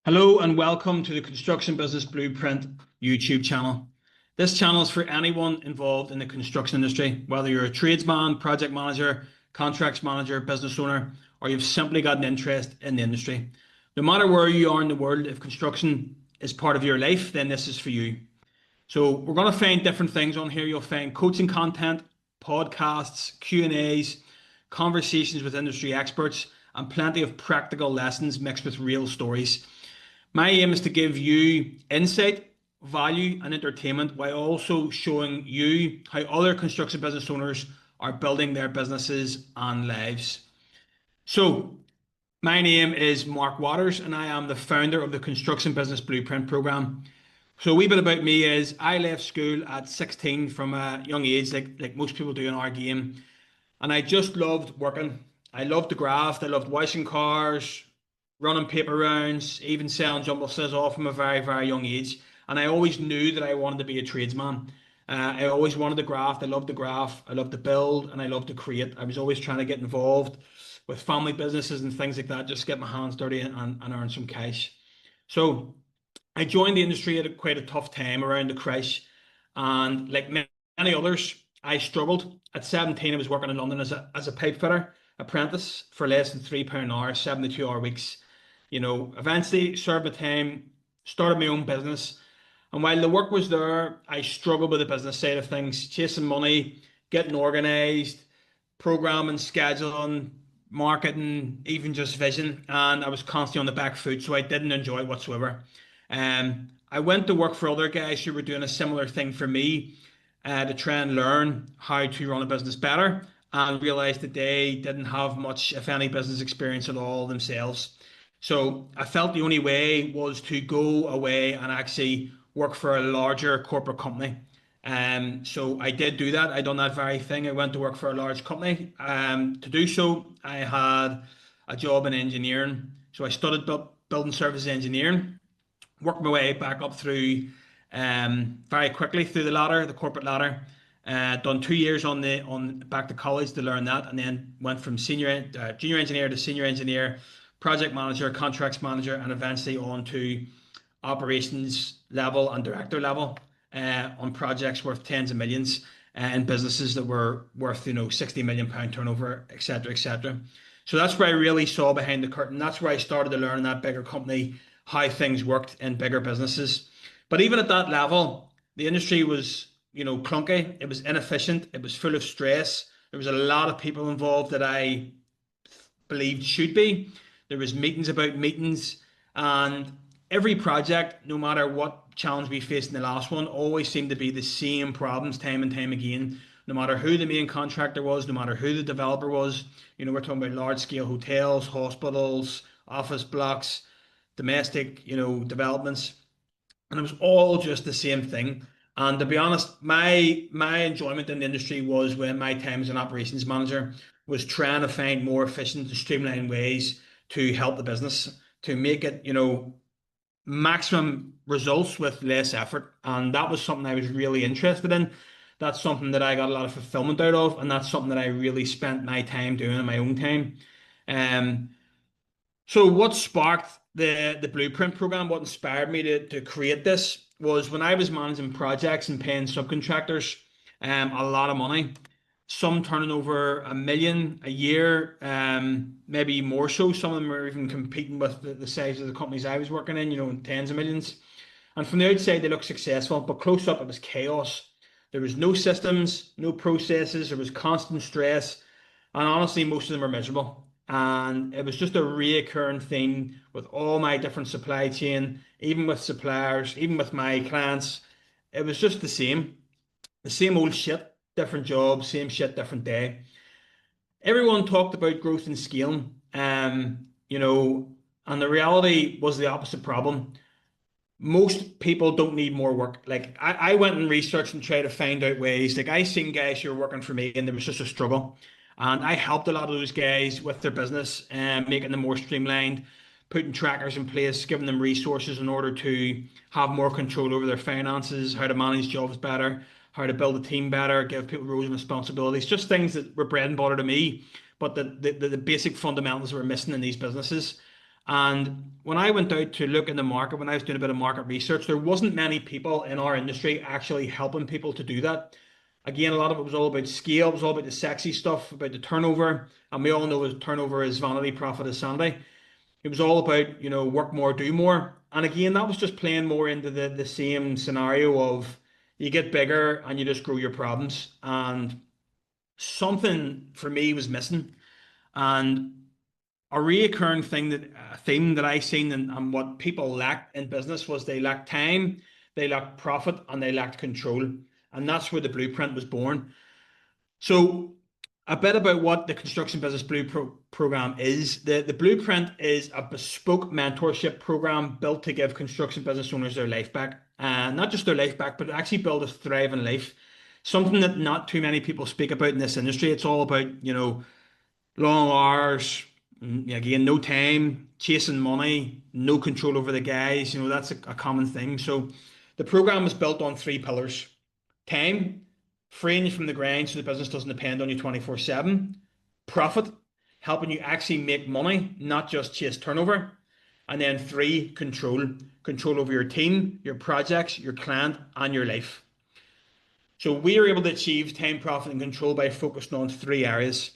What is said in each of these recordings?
Hello and welcome to the Construction Business Blueprint YouTube channel. This channel is for anyone involved in the construction industry, whether you're a tradesman, project manager, contracts manager, business owner, or you've simply got an interest in the industry. No matter where you are in the world, if construction is part of your life, then this is for you. So we're going to find different things on here. You'll find coaching content, podcasts, Q&As, conversations with industry experts, and plenty of practical lessons mixed with real stories. My aim is to give you insight, value, and entertainment while also showing you how other construction business owners are building their businesses and lives. So, my name is Marc Watters, and I am the founder of the Construction Business Blueprint program. So, a wee bit about me is I left school at 16 from a young age, like most people do in our game, and I just loved working. I loved the graft, I loved washing cars, running paper rounds, even selling jumble scissors from a very, very young age. And I always knew that I wanted to be a tradesman. I always wanted to graft. I loved the graft. I loved to build and I loved to create. I was always trying to get involved with family businesses and things like that, just get my hands dirty and earn some cash. So I joined the industry at quite a tough time around the crash. And like many others, I struggled. At 17, I was working in London as a pipe fitter, apprentice for less than £3 an hour, 72-hour weeks. Eventually served my time, started my own business. And while the work was there, I struggled with the business side of things, chasing money, getting organized, programming, scheduling, marketing, even just vision. And I was constantly on the back foot, so I didn't enjoy it whatsoever. I went to work for other guys who were doing a similar thing for me to try and learn how to run a business better and realized that they didn't have much, if any, business experience at all themselves. So I felt the only way was to go away and actually work for a larger corporate company. So I did do that. I done that very thing. I went to work for a large company. To do so, I had a job in engineering. So I studied building services engineering, worked my way back up through very quickly through the ladder, the corporate ladder. Done 2 years on back to college to learn that, and then went from junior engineer to senior engineer, project manager, contracts manager, and eventually on to operations level and director level on projects worth tens of millions and businesses that were worth £60 million turnover, etc., etc. So that's where I really saw behind the curtain. That's where I started to learn in that bigger company how things worked in bigger businesses. But even at that level, the industry was clunky. It was inefficient. It was full of stress. There was a lot of people involved that I believed should be. There was meetings about meetings, and every project, no matter what challenge we faced in the last one, always seemed to be the same problems time and time again. No matter who the main contractor was, no matter who the developer was, we're talking about large scale hotels, hospitals, office blocks, domestic, developments, and it was all just the same thing. And to be honest, my enjoyment in the industry was when my time as an operations manager was trying to find more efficient and streamlined ways to help the business to make it, maximum results with less effort. And that was something I was really interested in. That's something that I got a lot of fulfillment out of, and that's something that I really spent my time doing in my own time. Um, so what sparked the Blueprint program, what inspired me to create this was when I was managing projects and paying subcontractors a lot of money, some turning over £1 million a year, maybe more so. Some of them were even competing with the size of the companies I was working in, tens of millions. And from the outside, they looked successful, but close up, it was chaos. There was no systems, no processes. There was constant stress. And honestly, most of them were miserable. And it was just a reoccurring thing with all my different supply chain, even with suppliers, even with my clients. It was just the same old shit, different job, same shit, different day. Everyone talked about growth and scaling, and the reality was the opposite problem. Most people don't need more work. Like I went and researched and tried to find out ways. Like I seen guys who were working for me and there was just a struggle. And I helped a lot of those guys with their business and making them more streamlined, putting trackers in place, giving them resources in order to have more control over their finances, how to manage jobs better, how to build a team better, give people roles and responsibilities, just things that were bread and butter to me, but the basic fundamentals were missing in these businesses. And when I went out to look in the market, when I was doing a bit of market research, there wasn't many people in our industry actually helping people to do that. Again, a lot of it was all about scale, it was all about the sexy stuff, about the turnover. And we all know that turnover is vanity, profit is sanity. It was all about, work more, do more. And again, that was just playing more into the same scenario of you get bigger and you just grow your problems. And something for me was missing. And a reoccurring theme that I seen and what people lacked in business was they lacked time, they lacked profit, and they lacked control. And that's where the blueprint was born. So a bit about what the Construction Business Program is. The blueprint is a bespoke mentorship program built to give construction business owners their life back. Not just their life back, but actually build a thriving life. Something that not too many people speak about in this industry. It's all about, long hours, again, no time, chasing money, no control over the guys. That's a common thing. So the program is built on three pillars: time, freeing you from the grind so the business doesn't depend on you 24/7; profit, helping you actually make money, not just chase turnover; and then three, control over your team, your projects, your client, and your life. So we are able to achieve time, profit, and control by focusing on three areas: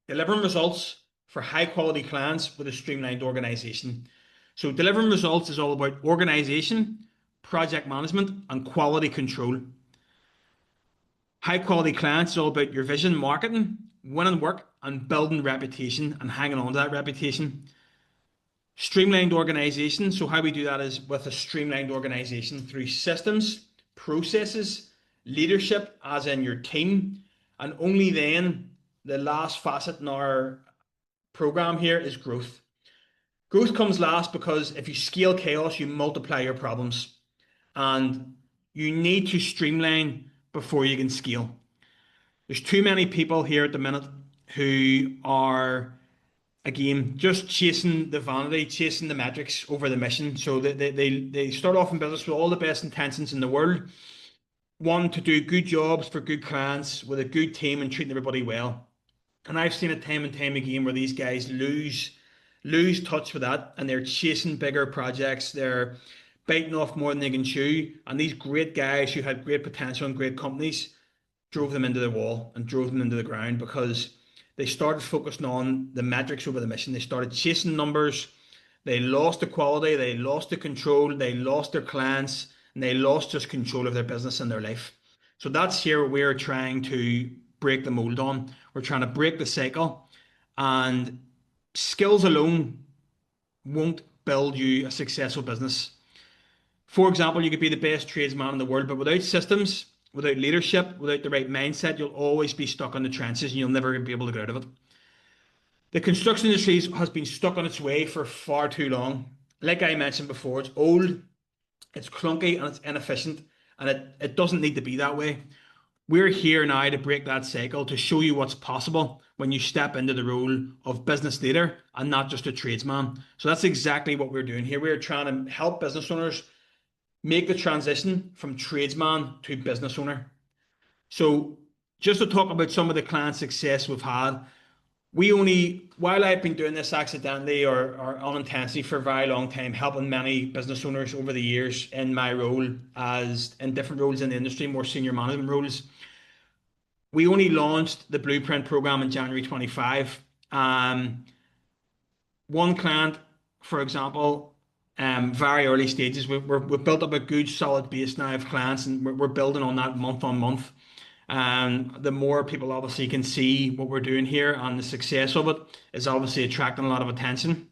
delivering results for high quality clients with a streamlined organization. So delivering results is all about organization, project management, and quality control. High quality clients is all about your vision, marketing, winning work, and building reputation and hanging on to that reputation. Streamlined organization. So how we do that is with a streamlined organization through systems, processes, leadership, as in your team, and only then the last facet in our program here is growth. Growth comes last because if you scale chaos, you multiply your problems, and you need to streamline before you can scale. There's too many people here at the minute who are, again, just chasing the vanity, chasing the metrics over the mission. So they start off in business with all the best intentions in the world, wanting to do good jobs for good clients with a good team and treating everybody well. And I've seen it time and time again where these guys lose touch with that, and they're chasing bigger projects. They're biting off more than they can chew. And these great guys who had great potential and great companies drove them into the wall and drove them into the ground because they started focusing on the metrics over the mission. They started chasing numbers. They lost the quality. They lost the control. They lost their clients, and they lost just control of their business and their life. So that's here we're trying to break the mold on. We're trying to break the cycle, and skills alone won't build you a successful business. For example, you could be the best tradesman in the world, but without systems, without leadership, without the right mindset, you'll always be stuck in the trenches and you'll never be able to get out of it. The construction industry has been stuck on its way for far too long. Like I mentioned before, it's old, it's clunky, and it's inefficient, and it doesn't need to be that way. We're here now to break that cycle, to show you what's possible when you step into the role of business leader and not just a tradesman. So that's exactly what we're doing here. We're trying to help business owners make the transition from tradesman to business owner. So just to talk about some of the client success we've had, while I've been doing this accidentally or unintentionally for a very long time, helping many business owners over the years in my role as in different roles in the industry, more senior management roles, we only launched the Blueprint program in January 25. One client, for example, very early stages, we've built up a good solid base now of clients, and we're building on that month on month. And the more people obviously can see what we're doing here and the success of it is obviously attracting a lot of attention.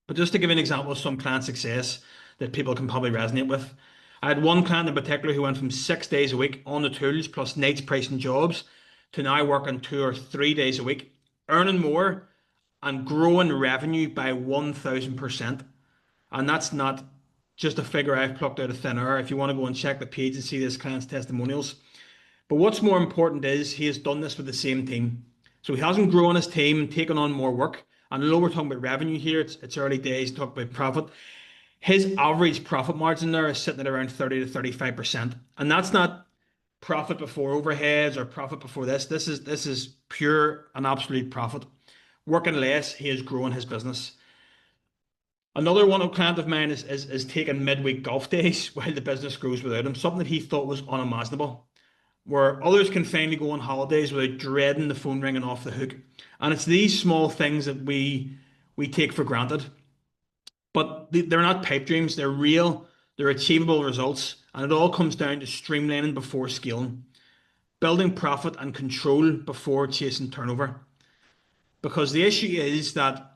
But just to give you an example of some client success that people can probably resonate with, I had one client in particular who went from 6 days a week on the tools plus nights pricing jobs to now working 2 or 3 days a week, earning more and growing revenue by 1,000%. And that's not just a figure I've plucked out of thin air. If you want to go and check the page and see this client's testimonials. But what's more important is he has done this with the same team. So he hasn't grown his team and taken on more work. And although we're talking about revenue here, it's early days to talk about profit. His average profit margin there is sitting at around 30 to 35%. And that's not profit before overheads or profit before this. This is pure and absolute profit. Working less, he is growing his business. Another one, a client of mine is taking midweek golf days while the business grows without him, something that he thought was unimaginable, where others can finally go on holidays without dreading the phone ringing off the hook. And it's these small things that we take for granted, but they're not pipe dreams. They're real. They're achievable results, and it all comes down to streamlining before scaling, building profit and control before chasing turnover. Because the issue is that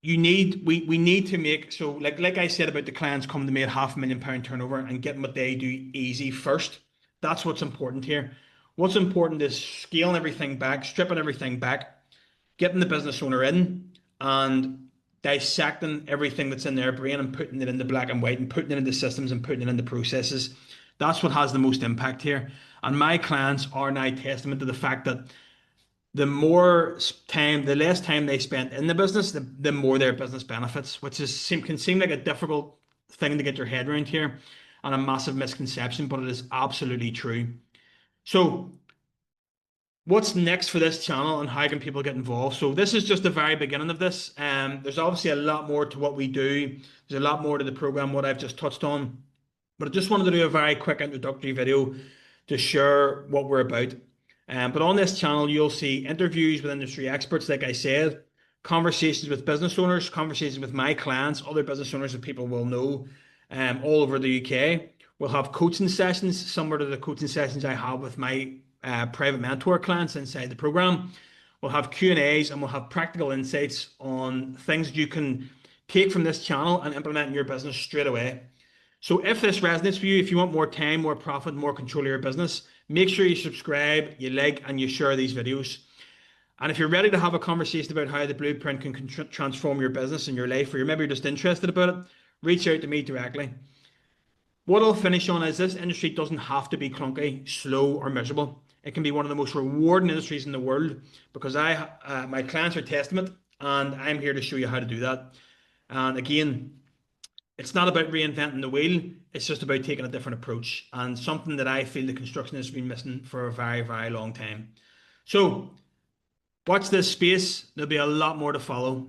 we need to make, so like I said about the clients coming to me at £500,000 turnover and getting what they do easy first. That's what's important here. What's important is scaling everything back, stripping everything back, getting the business owner in and dissecting everything that's in their brain and putting it into black and white and putting it into systems and putting it into processes. That's what has the most impact here. And my clients are now testament to the fact that the more time, the less time they spend in the business, the more their business benefits, which can seem like a difficult thing to get your head around here and a massive misconception, but it is absolutely true. So what's next for this channel and how can people get involved? So this is just the very beginning of this. There's obviously a lot more to what we do. There's a lot more to the program, what I've just touched on, but I just wanted to do a very quick introductory video to share what we're about. But on this channel, you'll see interviews with industry experts, like I said, conversations with business owners, conversations with my clients, other business owners that people will know all over the UK. We'll have coaching sessions similar to the coaching sessions I have with my private mentor clients inside the program. We'll have Q&As and we'll have practical insights on things you can take from this channel and implement in your business straight away. So if this resonates with you, if you want more time, more profit, more control of your business, make sure you subscribe, you like, and you share these videos. And if you're ready to have a conversation about how the blueprint can transform your business and your life, or maybe you're just interested about it, reach out to me directly. What I'll finish on is this industry doesn't have to be clunky, slow, or miserable. It can be one of the most rewarding industries in the world because my clients are testament, and I'm here to show you how to do that. And again, it's not about reinventing the wheel. It's just about taking a different approach, and something that I feel the construction industry has been missing for a very, very long time. So watch this space. There'll be a lot more to follow.